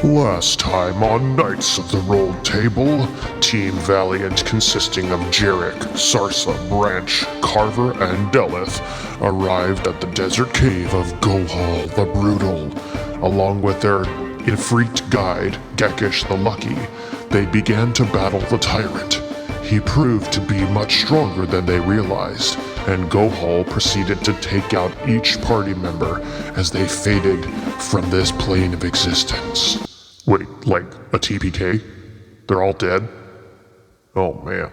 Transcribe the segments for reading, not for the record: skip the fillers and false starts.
Last time on Knights of the Rolled Table, Team Valiant consisting of Jerik, Sarsa, Branch, Carver, and Delleth arrived at the desert cave of Gohal the Brutal. Along with their Ifrit guide, Gekish the Lucky, they began to battle the tyrant. He proved to be much stronger than they realized, and Gohal proceeded to take out each party member as they faded from this plane of existence. Wait, like a TPK? They're all dead? Oh man.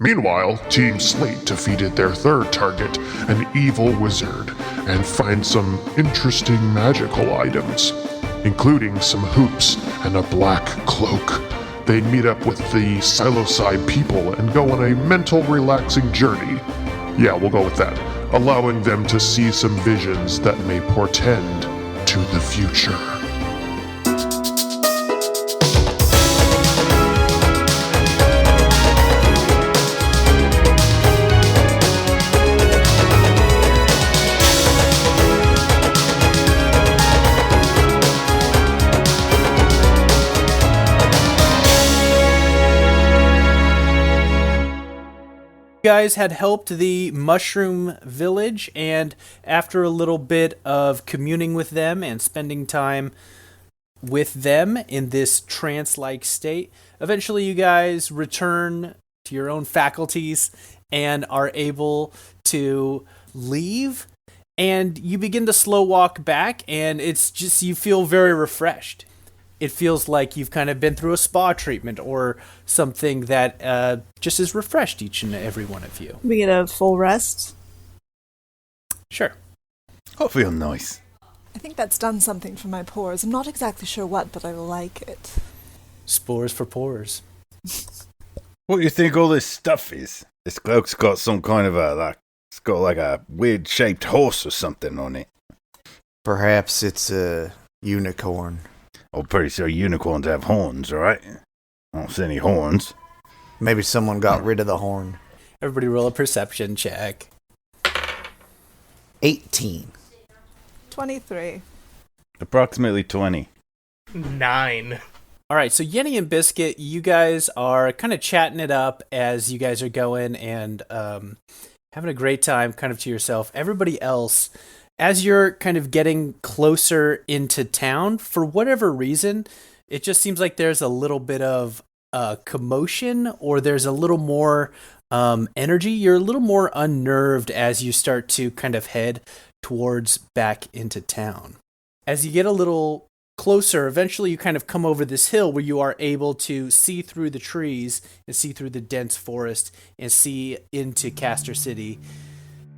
Meanwhile, Team Slate defeated their third target, an evil wizard, and find some interesting magical items, including some hoops and a black cloak. They meet up with the Siloside people and go on a mental relaxing journey. Yeah, we'll go with that, allowing them to see some visions that may portend to the future. Guys had helped the Mushroom Village, and after a little bit of communing with them and spending time with them in this trance-like state, eventually you guys return to your own faculties and are able to leave, and you begin to slow walk back, and it's just, you feel very refreshed. It feels like you've kind of been through a spa treatment or something that just has refreshed each and every one of you. We get a full rest? Sure. I feel nice. I think that's done something for my pores. I'm not exactly sure what, but I like it. Spores for pores. What do you think all this stuff is? This cloak's got some kind of it's got like a weird-shaped horse or something on it. Perhaps it's a unicorn. I'm pretty sure unicorns have horns, right? I don't see any horns. Maybe someone got rid of the horn. Everybody roll a perception check. 18. 23. Approximately 20. 9. All right, so Yenni and Biscuit, you guys are kind of chatting it up as you guys are going and having a great time kind of to yourself. Everybody else, as you're kind of getting closer into town, for whatever reason, it just seems like there's a little bit of commotion, or there's a little more energy. You're a little more unnerved as you start to kind of head towards back into town. As you get a little closer, eventually you kind of come over this hill where you are able to see through the trees and see through the dense forest and see into Castor City.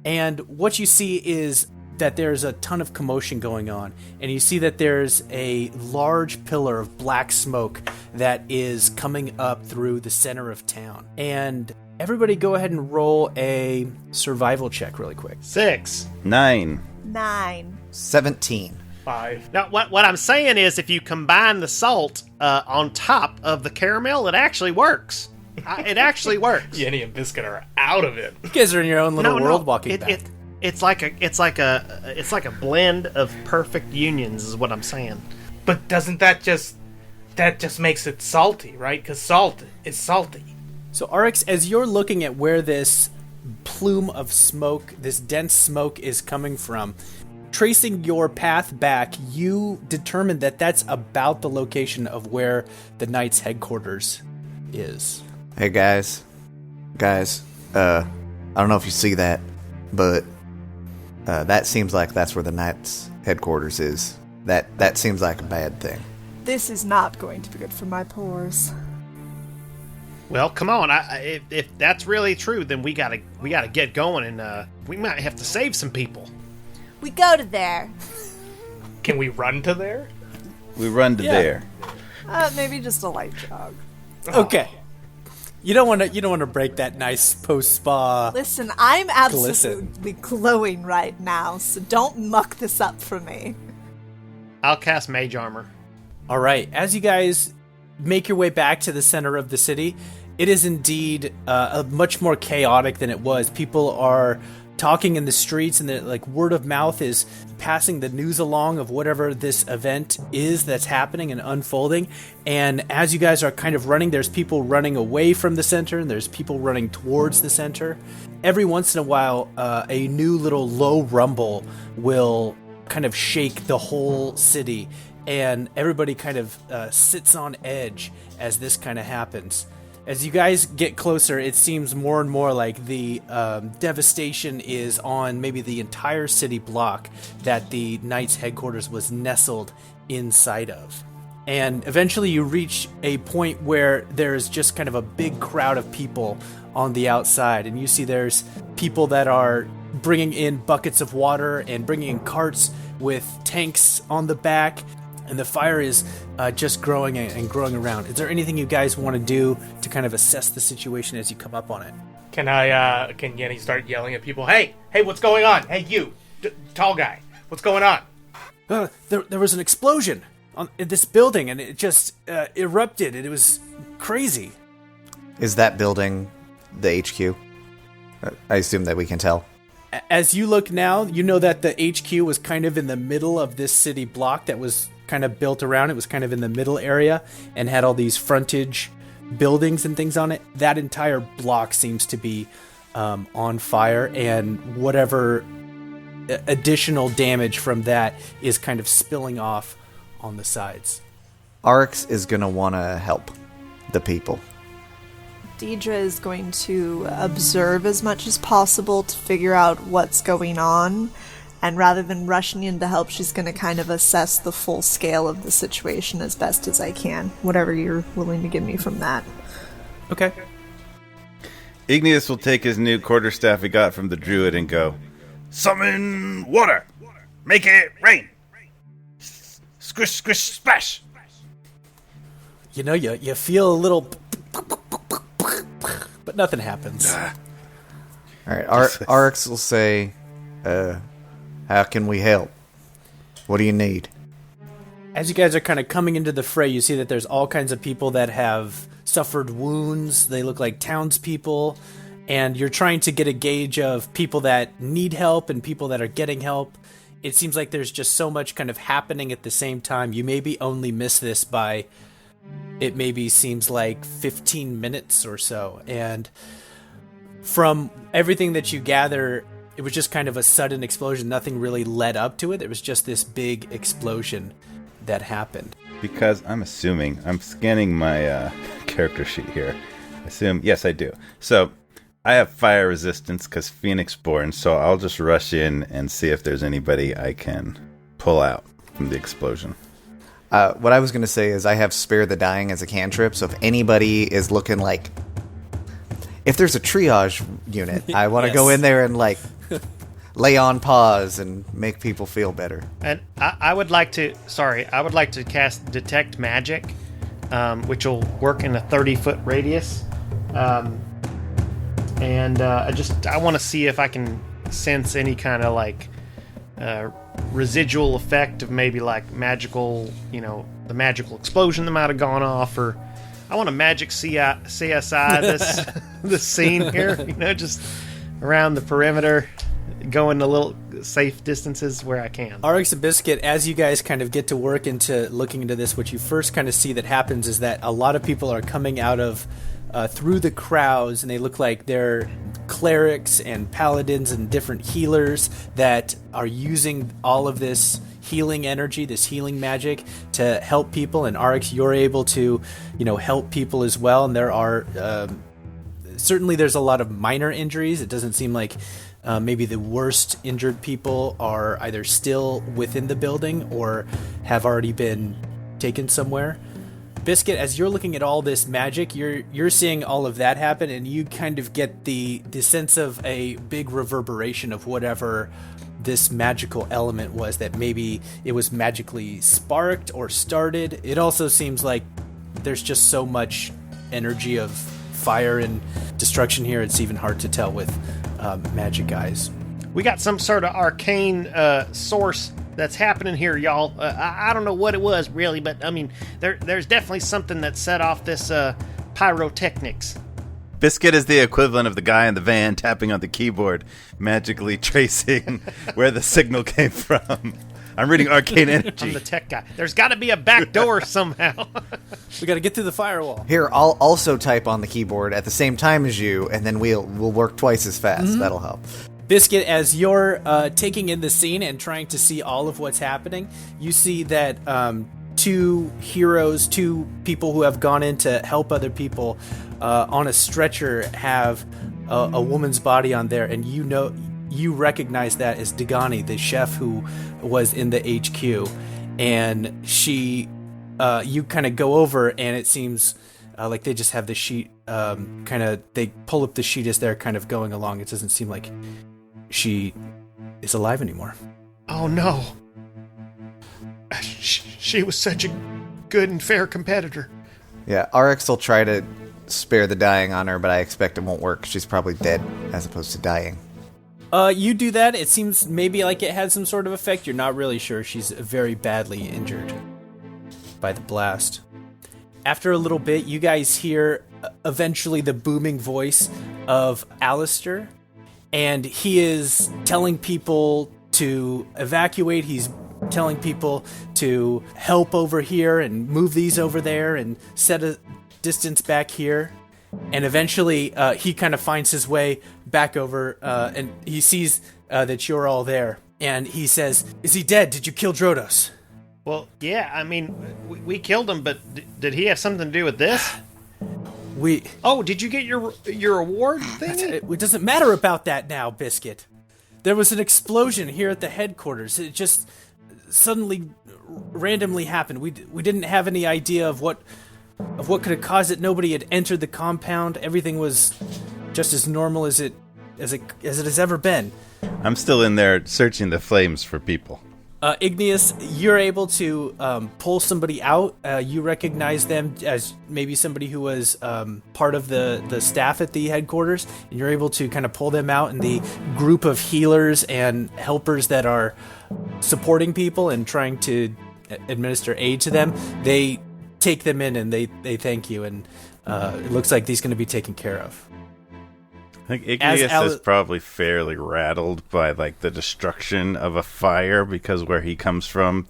And what you see is that there's a ton of commotion going on, and you see that there's a large pillar of black smoke that is coming up through the center of town. And everybody go ahead and roll a survival check really quick. 6. 9. 9. 17. 5. Now, what I'm saying is, if you combine the salt on top of the caramel, it actually works. It actually works. Yenni and Biscuit are out of it. You guys are in your own little world walking back. It's like a blend of perfect unions, is what I'm saying. But doesn't that just makes it salty, right? Because salt is salty. So Aryx, as you're looking at where this plume of smoke, this dense smoke is coming from, tracing your path back, you determine that that's about the location of where the Knights' headquarters is. Hey guys, I don't know if you see that, but that seems like that's where the Knights' headquarters is. That seems like a bad thing. This is not going to be good for my pores. Well, come on. If that's really true, then we gotta get going, and we might have to save some people. We go to there. Can we run to there? We run to there. Maybe just a light jog. Okay. You don't want to break that nice post-spa. Listen, I'm absolutely glowing right now, so don't muck this up for me. I'll cast Mage Armor. All right. As you guys make your way back to the center of the city, it is indeed much more chaotic than it was. People are talking in the streets, and the like word of mouth is passing the news along of whatever this event is that's happening and unfolding. And as you guys are kind of running, there's people running away from the center, and there's people running towards the center. Every once in a while, a new little low rumble will kind of shake the whole city, and everybody kind of sits on edge as this kind of happens. As you guys get closer, it seems more and more like the devastation is on maybe the entire city block that the Knights headquarters was nestled inside of. And eventually you reach a point where there's just kind of a big crowd of people on the outside. And you see there's people that are bringing in buckets of water and bringing in carts with tanks on the back. And the fire is just growing and growing around. Is there anything you guys want to do to kind of assess the situation as you come up on it? Can Yenni start yelling at people? Hey, what's going on? Hey, you, tall guy, what's going on? There was an explosion in this building, and it just erupted, and it was crazy. Is that building the HQ? I assume that we can tell. As you look now, you know that the HQ was kind of in the middle of this city block that was kind of built around. It was kind of in the middle area and had all these frontage buildings and things on it. That entire block seems to be on fire, and whatever additional damage from that is kind of spilling off on the sides. Aryx is going to want to help the people. Dierdre is going to observe as much as possible to figure out what's going on, and rather than rushing in to help, she's going to kind of assess the full scale of the situation as best as I can, whatever you're willing to give me from that. Okay. Igneous will take his new quarterstaff he got from the druid and go, "Summon water! Make it rain! Squish, squish, splash!" You know, you feel a little... but nothing happens. All right, Aryx will say, how can we help? What do you need? As you guys are kind of coming into the fray, you see that there's all kinds of people that have suffered wounds. They look like townspeople, and you're trying to get a gauge of people that need help and people that are getting help. It seems like there's just so much kind of happening at the same time. You maybe only miss this by... it maybe seems like 15 minutes or so. And from everything that you gather, it was just kind of a sudden explosion. Nothing really led up to it. It was just this big explosion that happened. Because I'm scanning my character sheet here. Yes, I do. So I have fire resistance because Phoenix born, so I'll just rush in and see if there's anybody I can pull out from the explosion. What I was going to say is I have Spare the Dying as a cantrip, so if anybody is looking like... if there's a triage unit, I want to go in there and, like, lay on pause and make people feel better. And I would like to cast Detect Magic, which will work in a 30-foot radius. I want to see if I can sense any kind of, like... residual effect of maybe like magical, the magical explosion that might have gone off, or I want to magic CSI this scene here, just around the perimeter, going to little safe distances where I can. Aryx and Biscuit, as you guys kind of get to work into looking into this, what you first kind of see that happens is that a lot of people are coming out of through the crowds, and they look like they're clerics and paladins and different healers that are using all of this healing energy, this healing magic to help people. And Aryx, you're able to, help people as well. And there are certainly there's a lot of minor injuries. It doesn't seem like maybe the worst injured people are either still within the building or have already been taken somewhere. Biscuit, as you're looking at all this magic, you're seeing all of that happen, and you kind of get the sense of a big reverberation of whatever this magical element was, that maybe it was magically sparked or started. It also seems like there's just so much energy of fire and destruction here, it's even hard to tell with magic eyes. We got some sort of arcane source that's happening here, y'all. I don't know what it was, really, but, I mean, there's definitely something that set off this pyrotechnics. Biscuit is the equivalent of the guy in the van tapping on the keyboard, magically tracing where the signal came from. I'm reading Arcane Energy. I'm the tech guy. There's got to be a back door somehow. We got to get through the firewall. Here, I'll also type on the keyboard at the same time as you, and then we'll work twice as fast. Mm-hmm. That'll help. Biscuit, as you're taking in the scene and trying to see all of what's happening, you see that two heroes, two people who have gone in to help other people on a stretcher have a woman's body on there, and you recognize that as Dagani, the chef who was in the HQ, and she, you kind of go over, and it seems like they just have the sheet, they pull up the sheet as they're kind of going along. It doesn't seem like she is alive anymore. Oh no. She was such a good and fair competitor. Yeah, Aryx will try to spare the dying on her, but I expect it won't work. She's probably dead as opposed to dying. You do that. It seems maybe like it had some sort of effect. You're not really sure. She's very badly injured by the blast. After a little bit, you guys hear eventually the booming voice of Alistair, and he is telling people to evacuate. He's telling people to help over here and move these over there and set a distance back here. And eventually he kind of finds his way back over and he sees that you're all there. And he says, "Is he dead? Did you kill Drodos?" Well, yeah, I mean, we killed him, but did he have something to do with this? Oh, did you get your award thing? It doesn't matter about that now, Biscuit. There was an explosion here at the headquarters. It just suddenly randomly happened. We didn't have any idea of what could have caused it. Nobody had entered the compound. Everything was just as normal as it has ever been. I'm still in there searching the flames for people. Igneous, you're able to pull somebody out. You recognize them as maybe somebody who was part of the staff at the headquarters, and you're able to kind of pull them out, and the group of healers and helpers that are supporting people and trying to administer aid to them, they take them in and they thank you, and it looks like he's going to be taken care of. I think Igneous is probably fairly rattled by like the destruction of a fire, because where he comes from,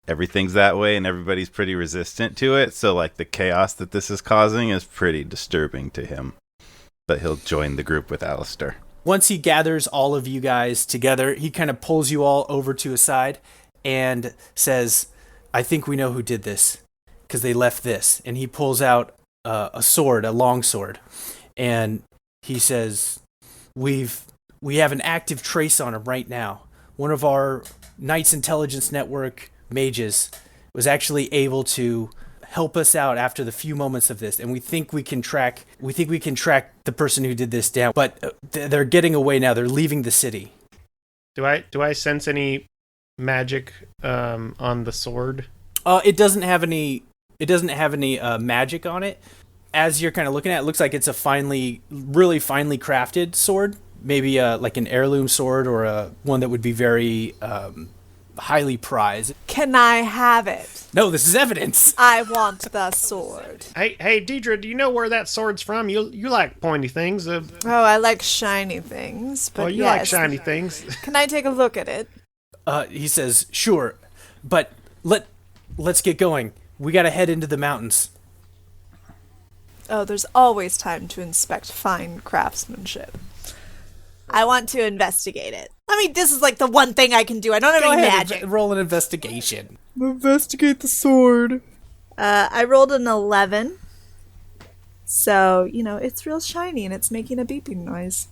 everything's that way and everybody's pretty resistant to it. So like the chaos that this is causing is pretty disturbing to him. But he'll join the group with Alistair. Once he gathers all of you guys together, he kind of pulls you all over to a side and says, "I think we know who did this, because they left this." And he pulls out a sword, a long sword. And he says, we have an active trace on him right now. One of our Knights Intelligence Network mages was actually able to help us out after the few moments of this, and we think we can track the person who did this down. But they're getting away now. They're leaving the city. Do I sense any magic on the sword? It doesn't have any magic on it. As you're kind of looking at it, it looks like it's a really finely crafted sword. Maybe like an heirloom sword, or one that would be very highly prized. Can I have it? No, this is evidence. I want the sword. Hey, Dierdre, do you know where that sword's from? You like pointy things. Oh, I like shiny things. But you like shiny things. Can I take a look at it? He says, "Sure, but let's get going. We got to head into the mountains." Oh, there's always time to inspect fine craftsmanship. I want to investigate it. I mean, this is like the one thing I can do. I don't have any magic. Roll an investigation. Investigate the sword. I rolled an 11. So, it's real shiny and it's making a beeping noise.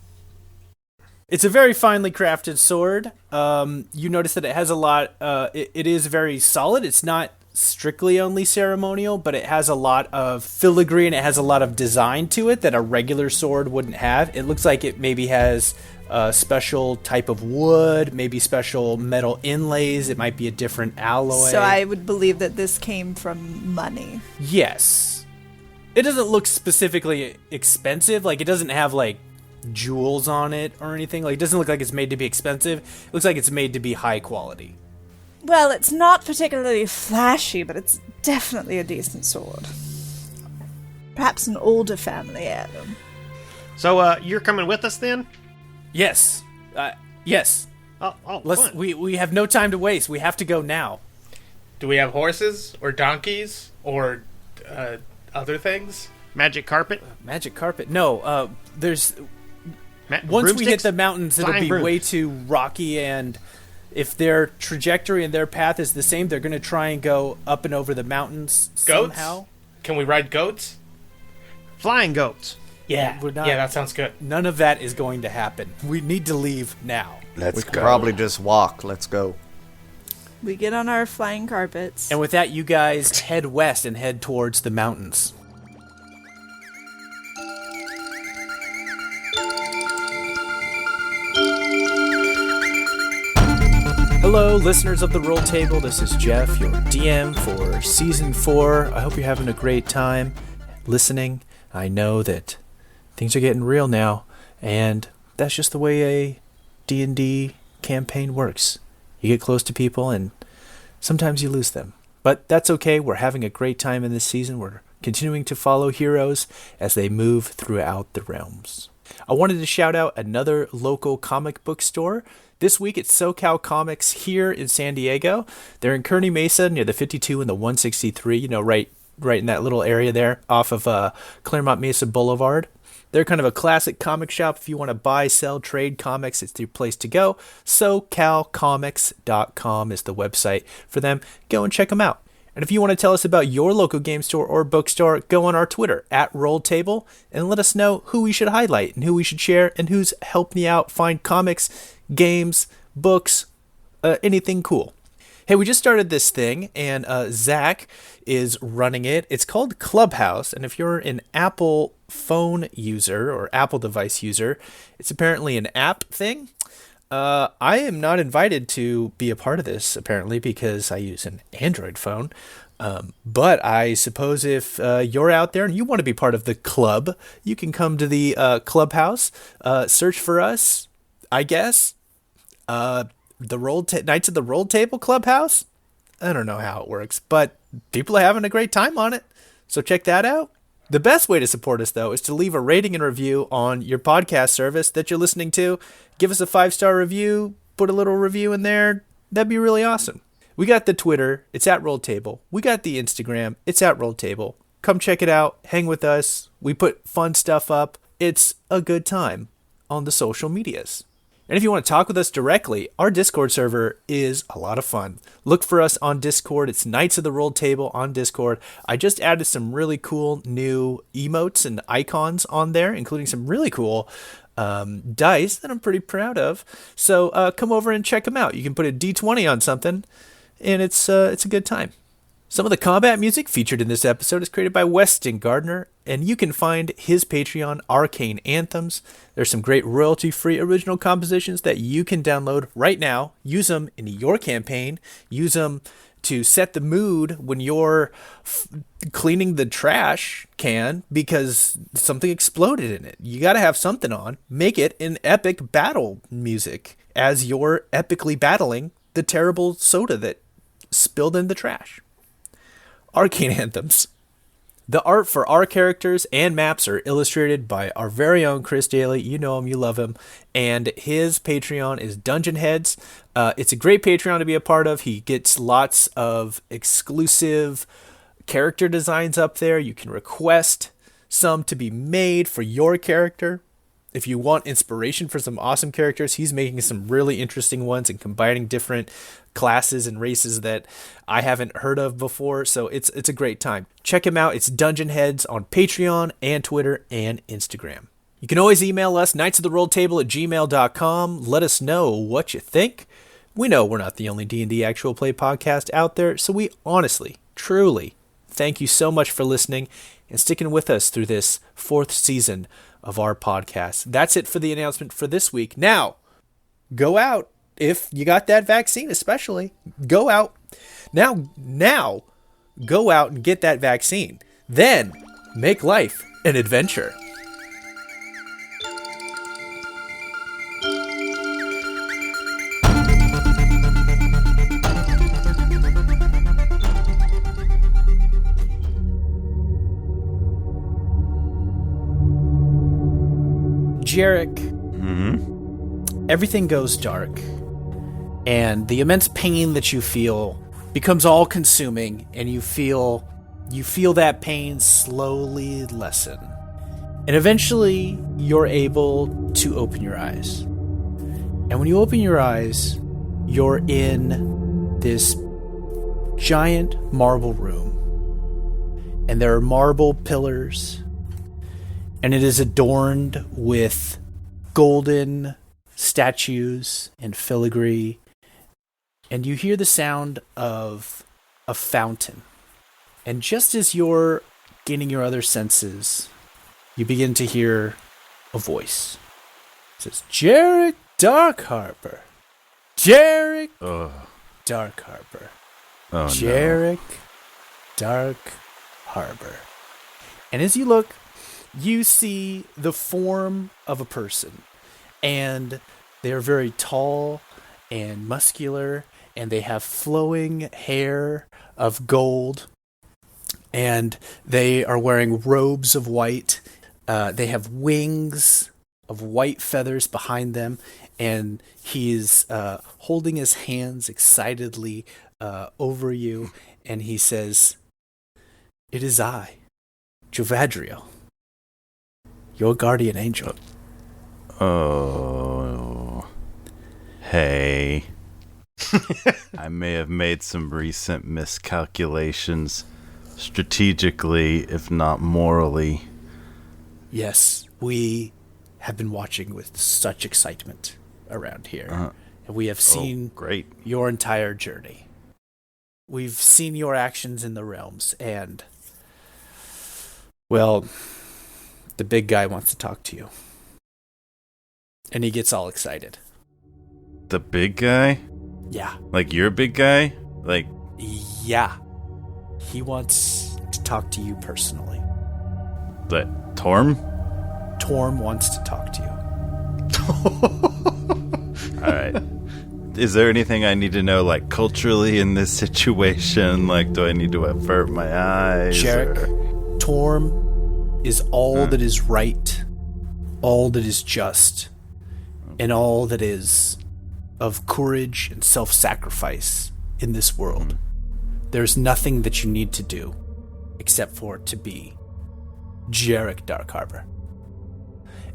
It's a very finely crafted sword. You notice that it has a lot... It is very solid. It's not strictly only ceremonial, but it has a lot of filigree and it has a lot of design to it that a regular sword wouldn't have. It looks like it maybe has a special type of wood, maybe special metal inlays. It might be a different alloy. So I would believe that this came from money. Yes. It doesn't look specifically expensive. Like, it doesn't have, like, jewels on it or anything. Like, it doesn't look like it's made to be expensive. It looks like it's made to be high quality. Well, it's not particularly flashy, but it's definitely a decent sword. Perhaps an older family heirloom. So, you're coming with us then? Yes. Yes. Fun. We have no time to waste. We have to go now. Do we have horses or donkeys or other things? Magic carpet? Magic carpet. No, there's... Once we broomsticks? hit the mountains, it'll Flying be brooms. way too rocky, and if their trajectory and their path is the same, they're going to try and go up and over the mountains Goats? somehow. Can we ride goats? Flying goats. Yeah. We're not- Yeah, that sounds good. None of that is going to happen. We need to leave now. We could probably just walk. Let's go. We get on our flying carpets. And with that, you guys head west and head towards the mountains. Hello, listeners of the Roll Table. This is Jeff, your DM for Season 4. I hope you're having a great time listening. I know that things are getting real now, and that's just the way a D&D campaign works. You get close to people, and sometimes you lose them. But that's okay. We're having a great time in this season. We're continuing to follow heroes as they move throughout the realms. I wanted to shout out another local comic book store. This week it's SoCal Comics here in San Diego. They're in Kearny Mesa near the 52 and the 163, right in that little area there off of Claremont Mesa Boulevard. They're kind of a classic comic shop. If you want to buy, sell, trade comics, it's your place to go. SoCalComics.com is the website for them. Go and check them out. And if you want to tell us about your local game store or bookstore, go on our Twitter @RollTable and let us know who we should highlight and who we should share and who's helped me out find comics, games, books, anything cool. Hey, we just started this thing, and Zach is running it. It's called Clubhouse, and if you're an Apple phone user or Apple device user, it's apparently an app thing. I am not invited to be a part of this, apparently, because I use an Android phone. But I suppose if you're out there and you want to be part of the club, you can come to the Clubhouse, search for us, I guess. The Knights of the Roll Table Clubhouse? I don't know how it works, but people are having a great time on it. So check that out. The best way to support us, though, is to leave a rating and review on your podcast service that you're listening to. Give us a 5-star review, put a little review in there. That'd be really awesome. We got the Twitter, it's @RollTable. We got the Instagram, it's @RollTable. Come check it out, hang with us. We put fun stuff up. It's a good time on the social medias. And if you want to talk with us directly, our Discord server is a lot of fun. Look for us on Discord. It's Knights of the Roll Table on Discord. I just added some really cool new emotes and icons on there, including some really cool dice that I'm pretty proud of. So come over and check them out. You can put a D20 on something, and it's a good time. Some of the combat music featured in this episode is created by Weston Gardner, and you can find his Patreon, Arcane Anthems. There's some great royalty-free original compositions that you can download right now. Use them in your campaign. Use them to set the mood when you're cleaning the trash can because something exploded in it. You got to have something on. Make it an epic battle music as you're epically battling the terrible soda that spilled in the trash. Arcane Anthems. The art for our characters and maps are illustrated by our very own Chris Daly. You know him, you love him. And his Patreon is Dungeon Heads. It's a great Patreon to be a part of. He gets lots of exclusive character designs up there. You can request some to be made for your character. If you want inspiration for some awesome characters, he's making some really interesting ones and combining different classes and races that I haven't heard of before. So it's a great time. Check him out. It's Dungeon Heads on Patreon and Twitter and Instagram. You can always email us, knightsoftherolltable@gmail.com. Let us know what you think. We know we're not the only D&D actual play podcast out there, so we honestly, truly thank you so much for listening and sticking with us through this 4th season of our podcast. That's it for the announcement for this week. Now, go out. If you got that vaccine, especially, go out. Now, go out and get that vaccine. Then, make life an adventure. Jerik, Mm-hmm. everything goes dark, and the immense pain that you feel becomes all-consuming, and you feel that pain slowly lessen. And eventually, you're able to open your eyes. And when you open your eyes, you're in this giant marble room. And there are marble pillars, and it is adorned with golden statues and filigree. And you hear the sound of a fountain. And just as you're gaining your other senses, you begin to hear a voice. It says, Jerik Dark Harbor. Jerik Dark Harbor. Oh, Jerik Dark Harbor. And as you look, you see the form of a person. And they're very tall and muscular, and they have flowing hair of gold. And they are wearing robes of white. They have wings of white feathers behind them. And he's holding his hands excitedly over you. And he says, It is I, Jovadriel, your guardian angel. Oh. Hey. I may have made some recent miscalculations. Strategically, if not morally. Yes, we have been watching with such excitement around here. And we have seen great. your entire journey. We've seen your actions in the realms, and, well, the big guy wants to talk to you. And he gets all excited. The big guy? Yeah. Like your big guy? Like... Yeah. He wants to talk to you personally. That Torm? Torm wants to talk to you. Alright. Is there anything I need to know, like, culturally in this situation? Like, do I need to avert my eyes? Jerik, Torm is all that is right, all that is just, and all that is of courage and self-sacrifice in this world. There's nothing that you need to do except for it to be Jerik Dark Harbor.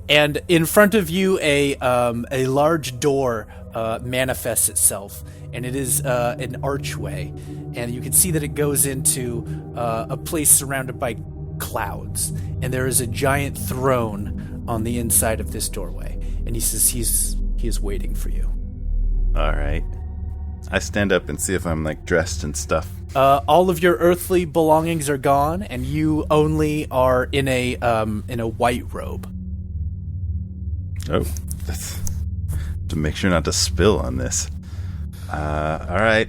And in front of you, a large door manifests itself, and it is an archway, and you can see that it goes into a place surrounded by clouds, and there is a giant throne on the inside of this doorway. And he says he is waiting for you. All right. I stand up and see if I'm, like, dressed and stuff. All of your earthly belongings are gone, and you only are in a white robe. Oh, that's to make sure not to spill on this. All right.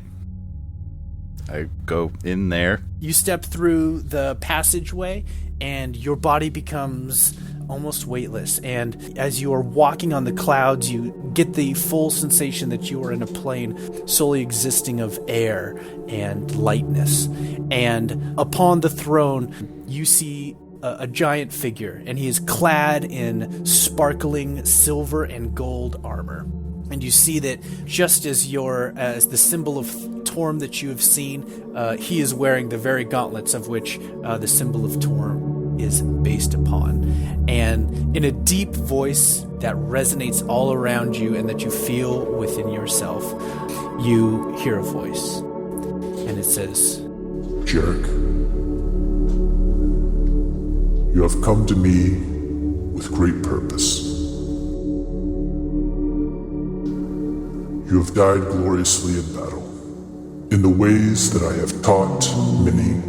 I go in there. You step through the passageway, and your body becomes almost weightless. And as you are walking on the clouds, you get the full sensation that you are in a plane solely existing of air and lightness. And upon the throne, you see a giant figure, and he is clad in sparkling silver and gold armor. And you see that just as the symbol of Torm that you have seen, he is wearing the very gauntlets of which the symbol of Torm is based upon. And in a deep voice that resonates all around you and that you feel within yourself, you hear a voice. And it says, Jerik, you have come to me with great purpose. You have died gloriously in battle, in the ways that I have taught many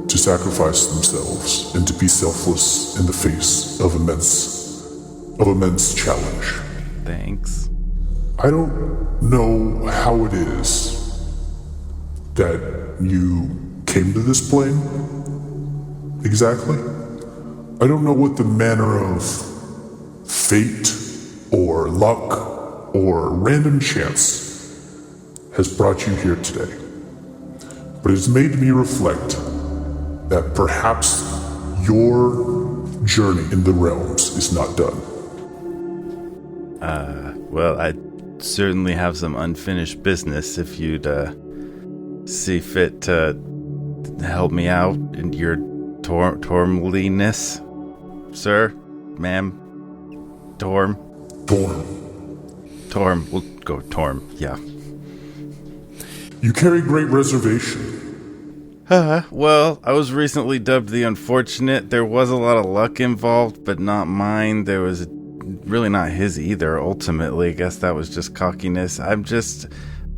to sacrifice themselves and to be selfless in the face of immense challenge. Thanks. I don't know how it is that you came to this plane exactly. I don't know what the manner of fate or luck or random chance has brought you here today. But it has made me reflect that perhaps your journey in the realms is not done. Well, I certainly have some unfinished business if you'd see fit to help me out in your tormliness, sir, ma'am. Torm. We'll go Torm, yeah. You carry great reservation. Well, I was recently dubbed the Unfortunate. There was a lot of luck involved, but not mine. There was really not his either, ultimately. I guess that was just cockiness. I'm just,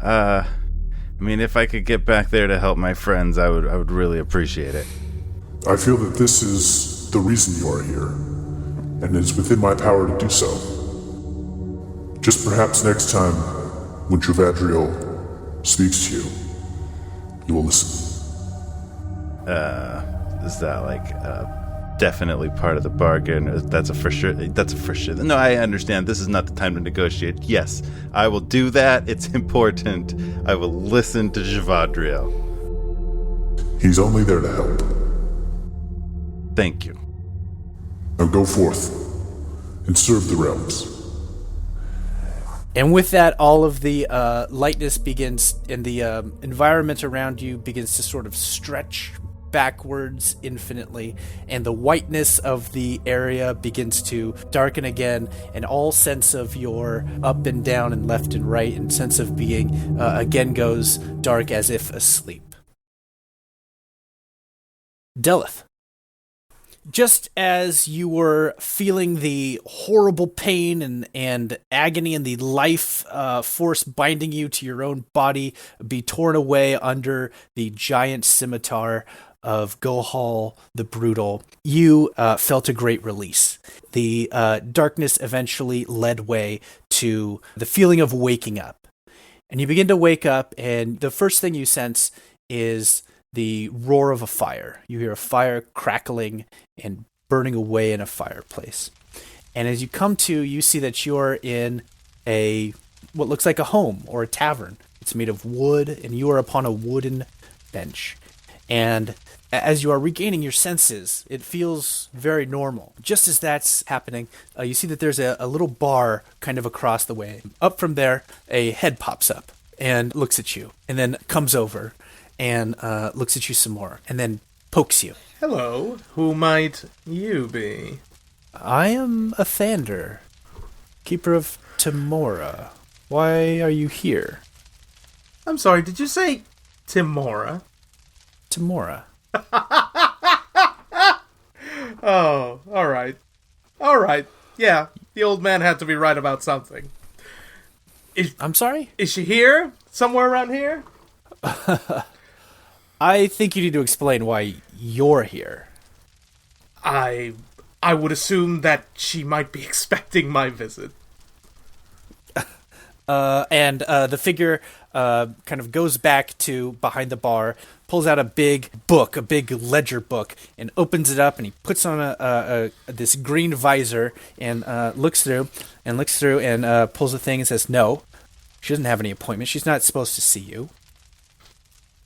if I could get back there to help my friends, I would really appreciate it. I feel that this is the reason you are here, and it is within my power to do so. Just perhaps next time, when Travadriel speaks to you, you will listen. Is that definitely part of the bargain? That's a for sure. No, I understand. This is not the time to negotiate. Yes, I will do that. It's important. I will listen to Travadriel. He's only there to help. Thank you. Now go forth and serve the realms. And with that, all of the lightness begins, and the environment around you begins to sort of stretch backwards infinitely, and the whiteness of the area begins to darken again, and all sense of your up and down and left and right and sense of being again goes dark as if asleep. Delleth. Just as you were feeling the horrible pain and agony and the life force binding you to your own body be torn away under the giant scimitar of Gohal the Brutal, you felt a great release. The darkness eventually led way to the feeling of waking up. And you begin to wake up, and the first thing you sense is the roar of a fire. You hear a fire crackling and burning away in a fireplace. And as you come to, you see that you're in what looks like a home or a tavern. It's made of wood, and you are upon a wooden bench. And as you are regaining your senses, it feels very normal. Just as that's happening, you see that there's a little bar kind of across the way. Up from there, a head pops up and looks at you, and then comes over and looks at you some more, and then pokes you. Hello, who might you be? I am a Thander, keeper of Timora. Why are you here? I'm sorry, did you say Timora? Timora. Oh, alright. Alright, yeah, the old man had to be right about something. I'm sorry? Is she here? Somewhere around here? I think you need to explain why you're here. I would assume that she might be expecting my visit. And the figure kind of goes back to behind the bar, pulls out a big book, a big ledger book, and opens it up, and he puts on this green visor and looks through and pulls the thing and says, "No, she doesn't have any appointment. She's not supposed to see you."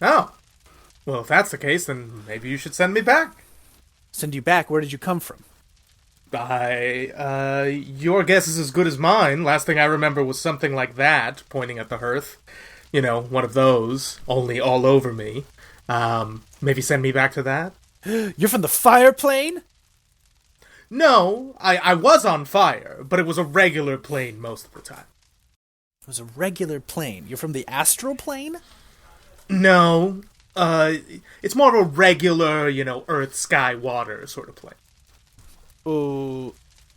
Oh. Well, if that's the case, then maybe you should send me back. Send you back? Where did you come from? Your guess is as good as mine. Last thing I remember was something like that, pointing at the hearth. You know, one of those, only all over me. Maybe send me back to that? You're from the fire plane? No, I was on fire, but it was a regular plane most of the time. It was a regular plane. You're from the astral plane? No, it's more of a regular, earth, sky, water sort of plane. Oh,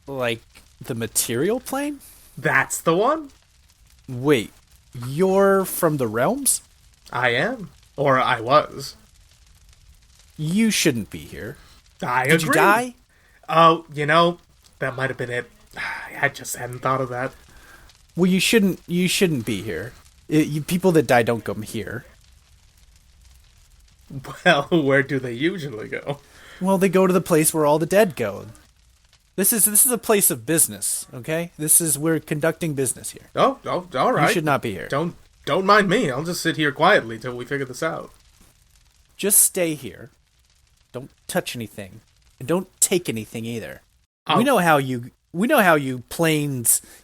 like the material plane? That's the one? Wait, you're from the realms? I am. Or I was. You shouldn't be here. I Did agree. you die? Oh, that might have been it. I just hadn't thought of that. Well, you shouldn't be here. People that die don't come here. Well, where do they usually go? Well, they go to the place where all the dead go. This is a place of business, okay? We're conducting business here. Oh, all right. You should not be here. Don't mind me. I'll just sit here quietly till we figure this out. Just stay here. Don't touch anything. And don't take anything either. Oh. We know how you We know how you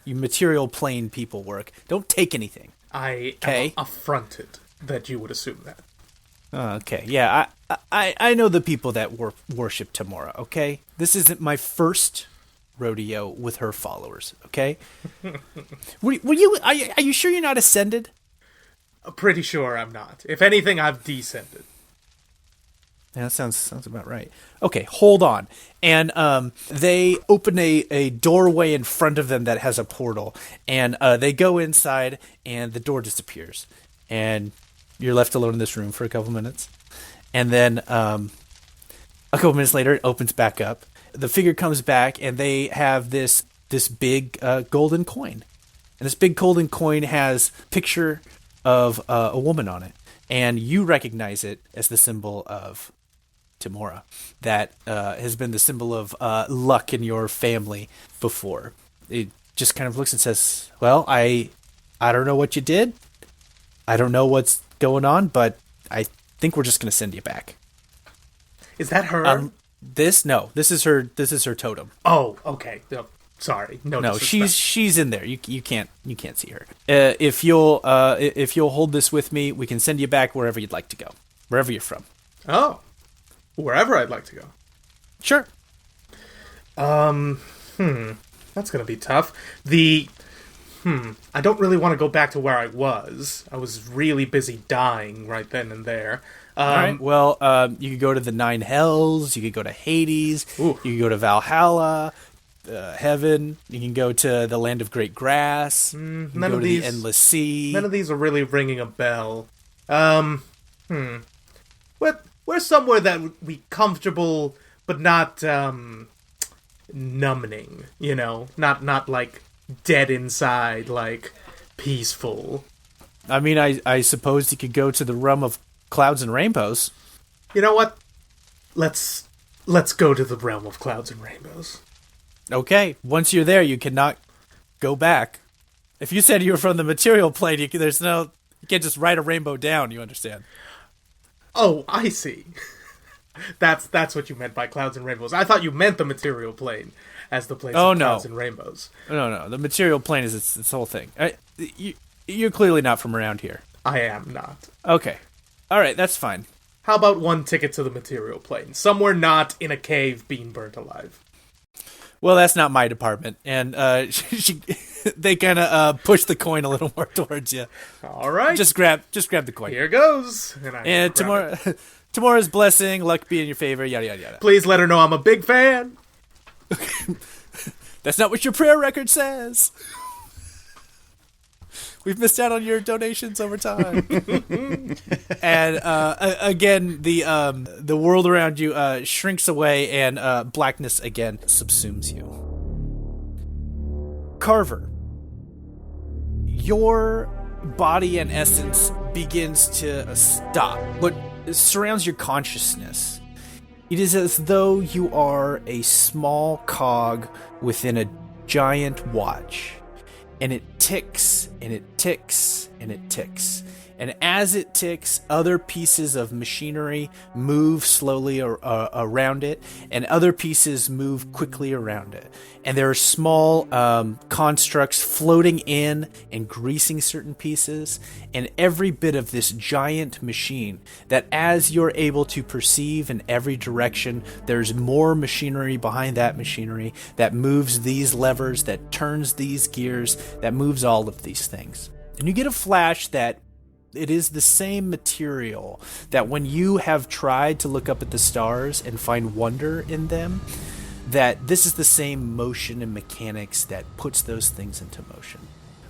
material plane people work. Don't take anything. I Okay. am affronted that you would assume that. Okay, yeah, I know the people that worship Tamora, okay? This isn't my first rodeo with her followers, okay? Are you sure you're not ascended? Pretty sure I'm not. If anything, I've descended. Yeah, that sounds about right. Okay, hold on. And they open a doorway in front of them that has a portal, and they go inside, and the door disappears, and you're left alone in this room for a couple minutes, and then a couple minutes later, it opens back up. The figure comes back, and they have this big golden coin, and this big golden coin has a picture of a woman on it, and you recognize it as the symbol of Tamora that has been the symbol of luck in your family before. It just kind of looks and says, well, I don't know what you did. I don't know what's going on, but I think we're just going to send you back. Is that her? This is her totem. Oh, okay. No, sorry. No, she's in there. You can't see her. If you'll hold this with me, we can send you back wherever you'd like to go. Wherever you're from. Oh. Wherever I'd like to go. Sure. That's gonna be tough. I don't really want to go back to where I was. I was really busy dying right then and there. All right. Well, you could go to the Nine Hells. You could go to Hades. Ooh. You could go to Valhalla, Heaven. You can go to the Land of Great Grass. You can go to the Endless Sea. None of these are really ringing a bell. We're somewhere that would be comfortable, but not numbing. You know, not like dead inside, like peaceful. I mean, I suppose you could go to the realm of clouds and rainbows. You know what? Let's go to the realm of clouds and rainbows. Okay. Once you're there, you cannot go back. If you said you were from the material plane, you can't just write a rainbow down. You understand? Oh, I see. That's what you meant by clouds and rainbows. I thought you meant the material plane as the place of clouds and rainbows. No. The material plane is its whole thing. You're clearly not from around here. I am not. Okay. All right, that's fine. How about one ticket to the material plane? Somewhere not in a cave being burnt alive. Well, that's not my department. And they kind of push the coin a little more towards you. All right. Just grab the coin. Here goes. And tomorrow's blessing, luck be in your favor, yada, yada, yada. Please let her know I'm a big fan. That's not what your prayer record says. We've missed out on your donations over time. And again, the world around you shrinks away, and blackness again subsumes you. Carver, your body and essence begins to stop. What surrounds your consciousness, it is as though you are a small cog within a giant watch. And it ticks, and it ticks, and it ticks. And as it ticks, other pieces of machinery move slowly around it, and other pieces move quickly around it. And there are small constructs floating in and greasing certain pieces, and every bit of this giant machine that, as you're able to perceive in every direction, there's more machinery behind that machinery that moves these levers, that turns these gears, that moves all of these things. And you get a flash that it is the same material that when you have tried to look up at the stars and find wonder in them, that this is the same motion and mechanics that puts those things into motion.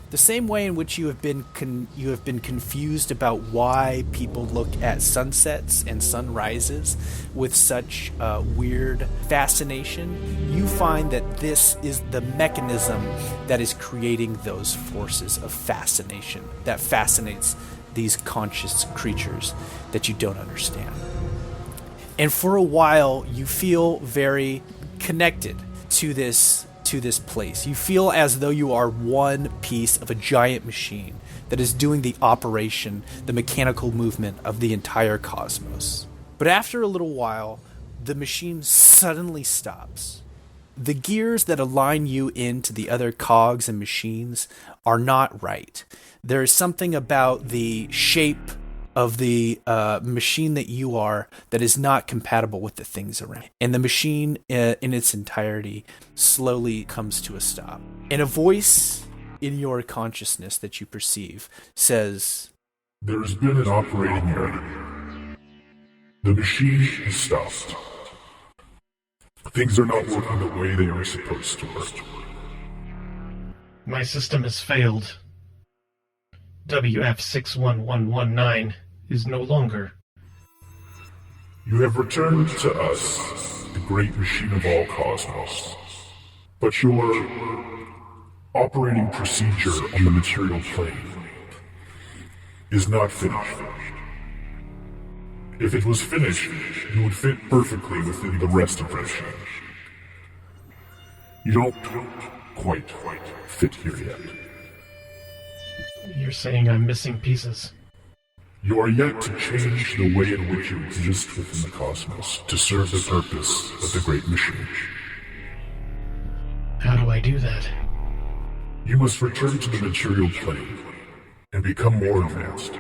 The same way in which you have been confused about why people look at sunsets and sunrises with such weird fascination, you find that this is the mechanism that is creating those forces of fascination that fascinates these conscious creatures that you don't understand. And for a while, you feel very connected to this place. You feel as though you are one piece of a giant machine that is doing the operation, the mechanical movement of the entire cosmos. But after a little while, the machine suddenly stops. the gears that align you into the other cogs and machines are not right. There is something about the shape of the machine that you are that is not compatible with the things around. And the machine in its entirety slowly comes to a stop. And a voice in your consciousness that you perceive says, There's been an operating error. The machine has stopped. Things are not working the way they are supposed to work. My system has failed. WF61119 is no longer. You have returned to us, the great machine of all cosmos. But your operating procedure on the material plane is not finished. If it was finished, you would fit perfectly within the rest of the machine. You don't quite fit here yet. You're saying I'm missing pieces. You are yet to change the way in which you exist within the cosmos to serve the purpose of the great machine. How do I do that? You must return to the material plane and become more advanced.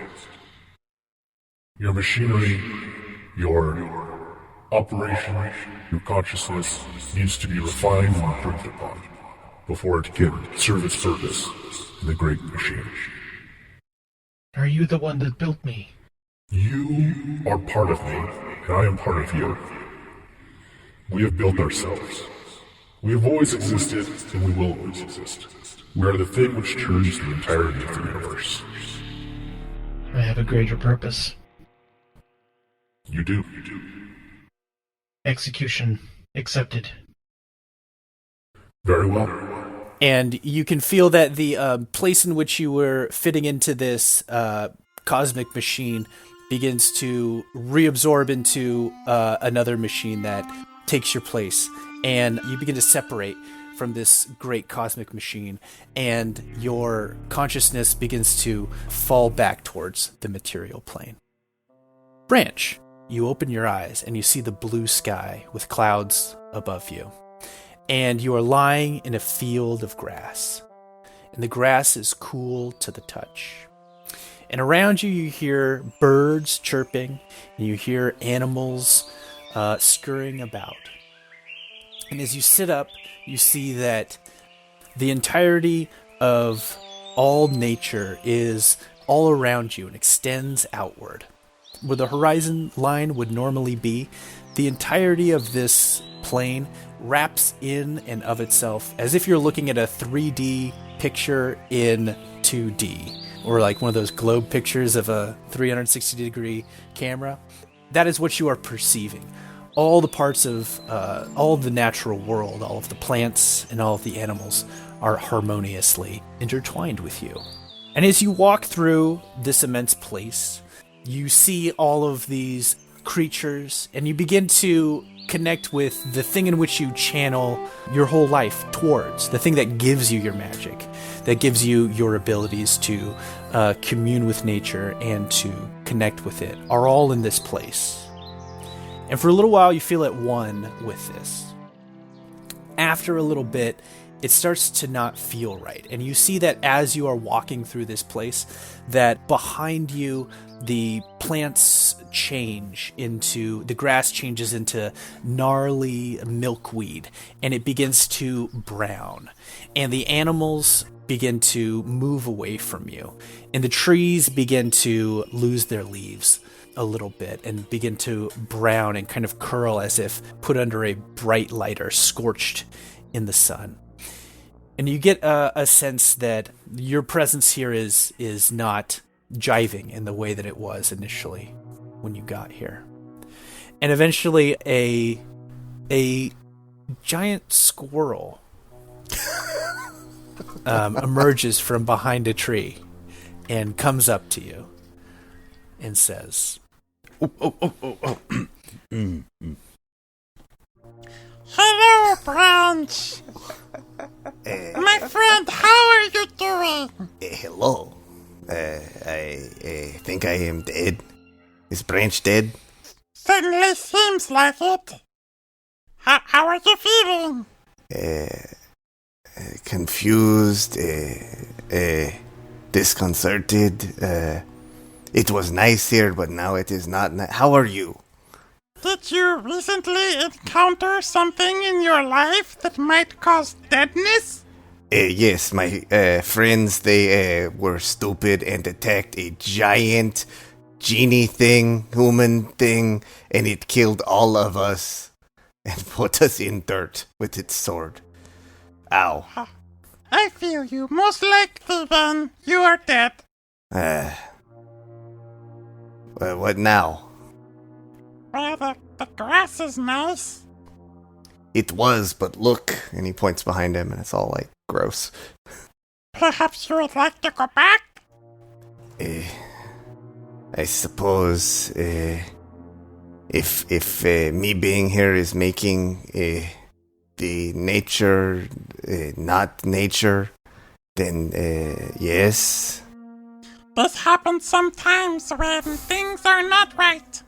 Your machinery, your operation, your consciousness needs to be refined and improved upon before it can serve its purpose in the great machine. Are you the one that built me? You are part of me, and I am part of you. We have built ourselves. We have always existed, and we will always exist. We are the thing which turns the entirety of the universe. I have a greater purpose. You do. Execution accepted. Very well. and you can feel that the place in which you were fitting into this cosmic machine begins to reabsorb into another machine that takes your place, and you begin to separate from this great cosmic machine, and your consciousness begins to fall back towards the material plane. Branch, you open your eyes and you see the blue sky with clouds above you, and you are lying in a field of grass, and the grass is cool to the touch. And around you, you hear birds chirping, and you hear animals scurrying about. And as you sit up, you see that the entirety of all nature is all around you and extends outward. Where the horizon line would normally be, the entirety of this plane wraps in and of itself as if you're looking at a 3D picture in 2D, or like one of those globe pictures of a 360-degree camera. That is what you are perceiving. All the parts of all of the natural world, all of the plants and all of the animals are harmoniously intertwined with you. And as you walk through this immense place, you see all of these creatures, and you begin to connect with the thing in which you channel your whole life towards, the thing that gives you your magic, that gives you your abilities to commune with nature and to connect with it, are all in this place. And for a little while, you feel at one with this. After a little bit, it starts to not feel right. And you see that as you are walking through this place, that behind you, the plants change into, the grass changes into gnarly milkweed, and it begins to brown. And the animals begin to move away from you. And the trees begin to lose their leaves a little bit and begin to brown and kind of curl as if put under a bright light or scorched in the sun. And you get a sense that your presence here is not jiving in the way that it was initially when you got here. And eventually a giant squirrel emerges from behind a tree and comes up to you and says, Hello, Branch. My friend, how are you doing? Hello. I think I am dead. Is Branch dead? Certainly seems like it. How are you feeling? confused, disconcerted. It was nice here, but now it is not nice. How are you? Did you recently encounter something in your life that might cause deadness? Yes, my friends, they were stupid and attacked a giant genie thing, human thing, and it killed all of us and put us in dirt with its sword. Ow. I feel you. Most likely, then, you are dead. What now? Well, the grass is nice. It was, but look, and he points behind him, and it's all, like, gross. Perhaps you would like to go back? I suppose, if me being here is making, the nature, not nature, then, yes. This happens sometimes when things are not right.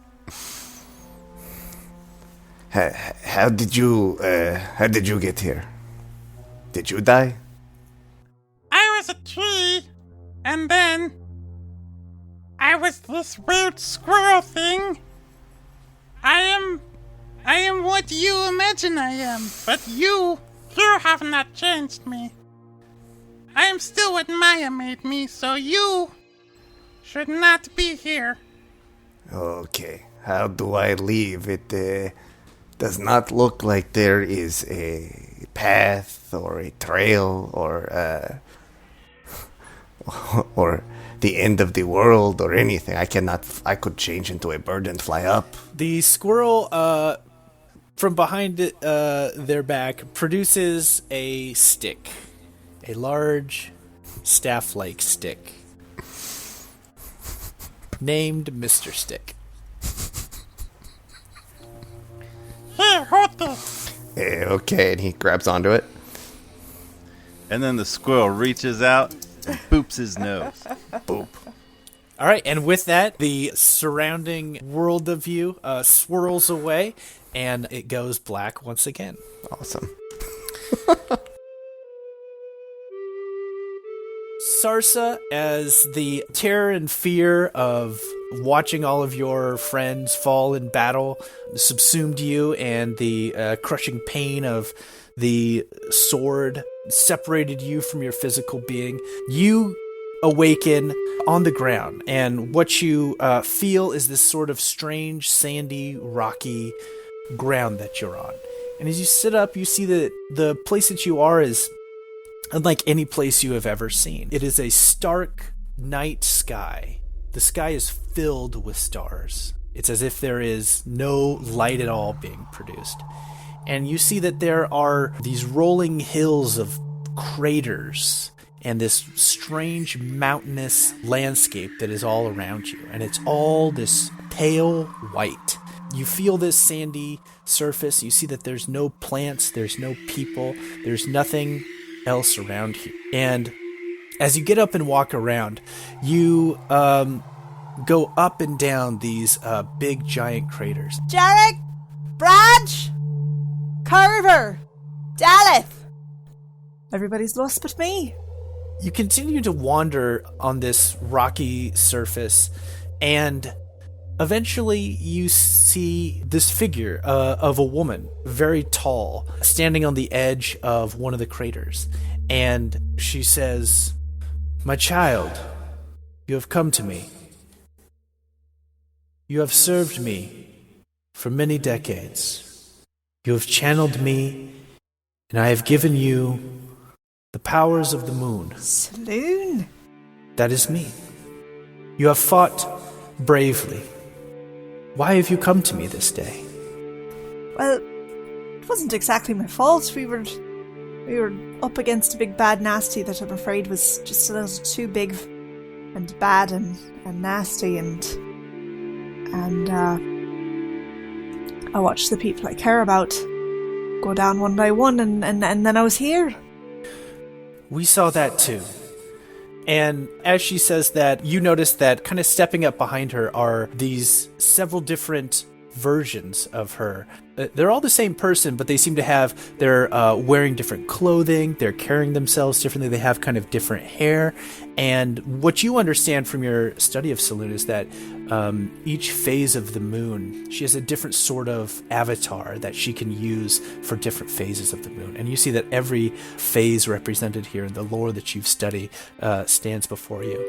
How did you get here? Did you die? I was a tree, and then I was this weird squirrel thing. I am what you imagine I am, but you have not changed me. I am still what Maya made me, so you should not be here. Okay, how do I leave? It does not look like there is a path or a trail or or the end of the world or anything. I could change into a bird and fly up. The squirrel, from behind their back, produces a stick. A large, staff-like stick. Named Mr. Stick. Here, hold this. Okay, and he grabs onto it. And then the squirrel reaches out and boops his nose. Boop. All right, and with that, the surrounding world of you swirls away, and it goes black once again. Awesome. Sarsa, as the terror and fear of watching all of your friends fall in battle subsumed you, and the crushing pain of the sword separated you from your physical being, you awaken on the ground, and what you feel is this sort of strange, sandy, rocky ground that you're on. And as you sit up, you see that the place that you are is unlike any place you have ever seen. It is a stark night sky. The sky is filled with stars. It's as if there is no light at all being produced. And you see that there are these rolling hills of craters and this strange mountainous landscape that is all around you. And it's all this pale white. You feel this sandy surface. You see that there's no plants, there's no people, there's nothing else around you. And as you get up and walk around, you go up and down these big giant craters. Jerik! Branch! Carver! Delleth! Everybody's lost but me. You continue to wander on this rocky surface, and eventually you see this figure of a woman, very tall, standing on the edge of one of the craters. And she says, "My child, you have come to me. You have served me for many decades. You have channeled me, and I have given you the powers of the moon." Saloon? That is me. You have fought bravely. Why have you come to me this day? Well, it wasn't exactly my fault. We were up against a big bad nasty that I'm afraid was just a little too big and bad and nasty, and I watched the people I care about go down one by one, and then I was here. We saw that too. And as she says that, you notice that kind of stepping up behind her are these several different versions of her. They're all the same person, but they seem to have, they're wearing different clothing, they're carrying themselves differently, they have kind of different hair. And what you understand from your study of Saloon is that each phase of the moon, she has a different sort of avatar that she can use for different phases of the moon. And you see that every phase represented here in the lore that you've studied stands before you.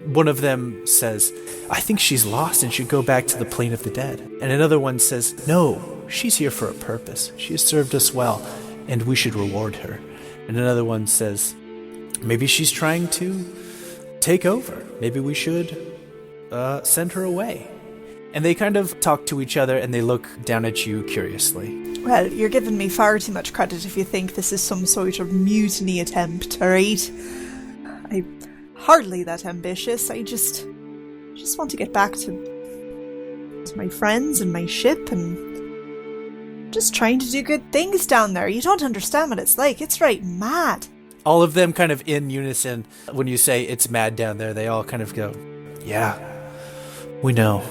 One of them says, I think she's lost and should go back to the plane of the dead. And another one says, no, she's here for a purpose. She has served us well, and we should reward her. And another one says, maybe she's trying to take over. Maybe we should send her away. And they kind of talk to each other, and they look down at you curiously. Well, you're giving me far too much credit if you think this is some sort of mutiny attempt, alright? I'm hardly that ambitious. I just want to get back to my friends and my ship and just trying to do good things down there. You don't understand what it's like. It's right mad. All of them kind of in unison. When you say it's mad down there, they all kind of go, yeah, we know.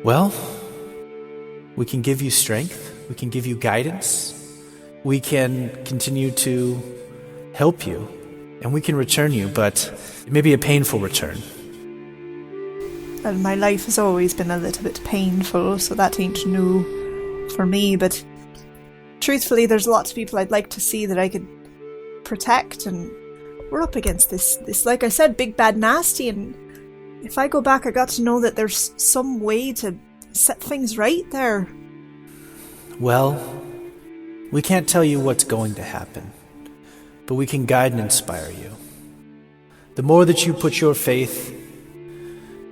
Well, we can give you strength. We can give you guidance. We can continue to help you. And we can return you, but it may be a painful return. Well, my life has always been a little bit painful, so that ain't new for me, but truthfully, there's lots of people I'd like to see that I could protect, and we're up against this, like I said, big bad nasty, and if I go back, I got to know that there's some way to set things right there. Well, we can't tell you what's going to happen, but we can guide and inspire you. The more that you put your faith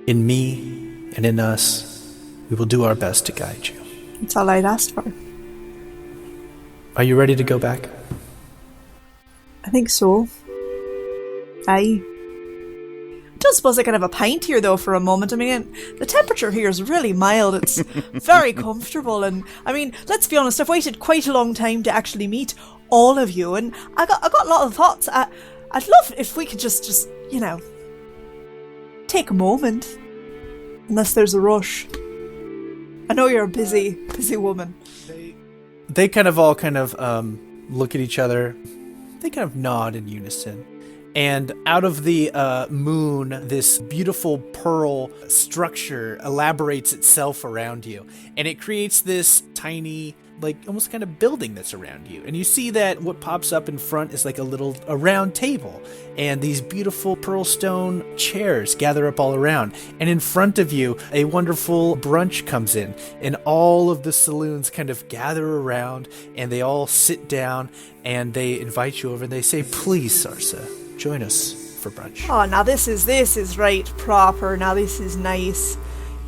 in me and in us, we will do our best to guide you. That's all I'd asked for. Are you ready to go back? I think so. I don't suppose I can have a pint here, though, for a moment. I mean, the temperature here is really mild. It's very comfortable. And, I mean, let's be honest, I've waited quite a long time to actually meet all of you. And I got a lot of thoughts. I'd love if we could just take a moment. Unless there's a rush. I know you're a busy woman. They kind of all look at each other. They kind of nod in unison. And out of the moon, this beautiful pearl structure elaborates itself around you. And it creates this tiny, like almost kind of building that's around you. And you see that what pops up in front is like a round table. And these beautiful pearl stone chairs gather up all around. And in front of you, a wonderful brunch comes in. And all of the saloons kind of gather around. And they all sit down. And they invite you over. And they say, please, Sarsa, join us for brunch. Oh, now this is right proper. Now this is nice.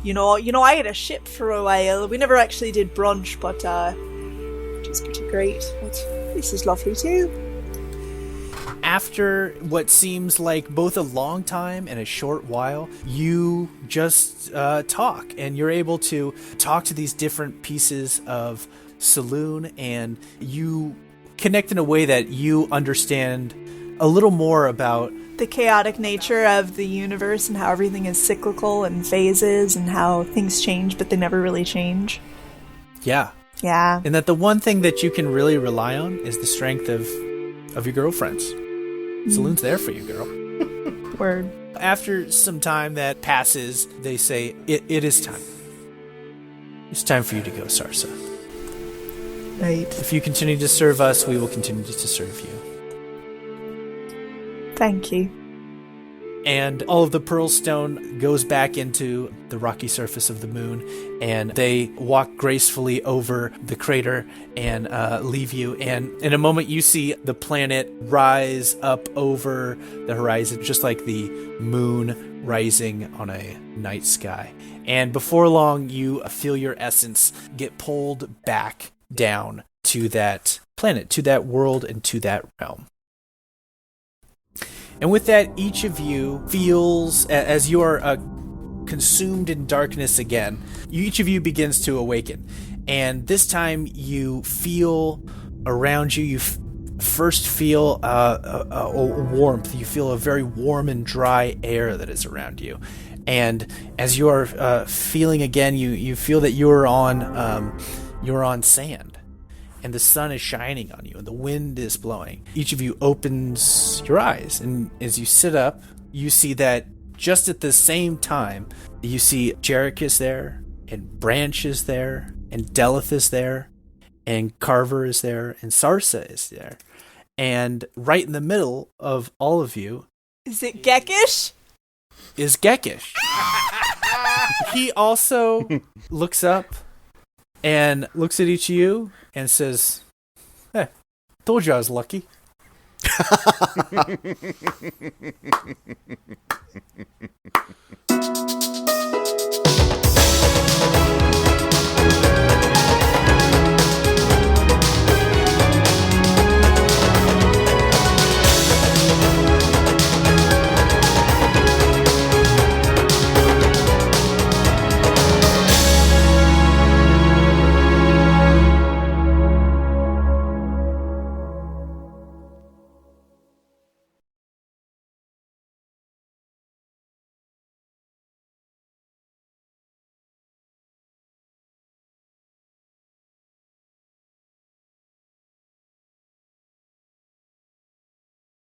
You know, I had a ship for a while. We never actually did brunch, but it was pretty great. But this is lovely too. After what seems like both a long time and a short while, you just talk, and you're able to talk to these different pieces of saloon, and you connect in a way that you understand a little more about the chaotic nature of the universe and how everything is cyclical and phases and how things change, but they never really change. Yeah. Yeah. And that the one thing that you can really rely on is the strength of your girlfriends. Saloon's there for you, girl. Word. After some time that passes, they say, it is time. It's time for you to go, Sarsa. Right. If you continue to serve us, we will continue to serve you. Thank you. And all of the pearl stone goes back into the rocky surface of the moon, and they walk gracefully over the crater and leave you. And in a moment, you see the planet rise up over the horizon, just like the moon rising on a night sky. And before long, you feel your essence get pulled back down to that planet, to that world, and to that realm. And with that, each of you feels, as you are consumed in darkness again, each of you begins to awaken. And this time you feel around you, first feel a warmth. You feel a very warm and dry air that is around you. And as you are feeling again, you feel that you're on sand, and the sun is shining on you, and the wind is blowing. Each of you opens your eyes, and as you sit up, you see that just at the same time, you see Jerik is there, and Branch is there, and Deleth is there, and Carver is there, and Sarsa is there. And right in the middle of all of you Is it Gekish? is Gekish. He also looks up and looks at each of you and says, told you I was lucky.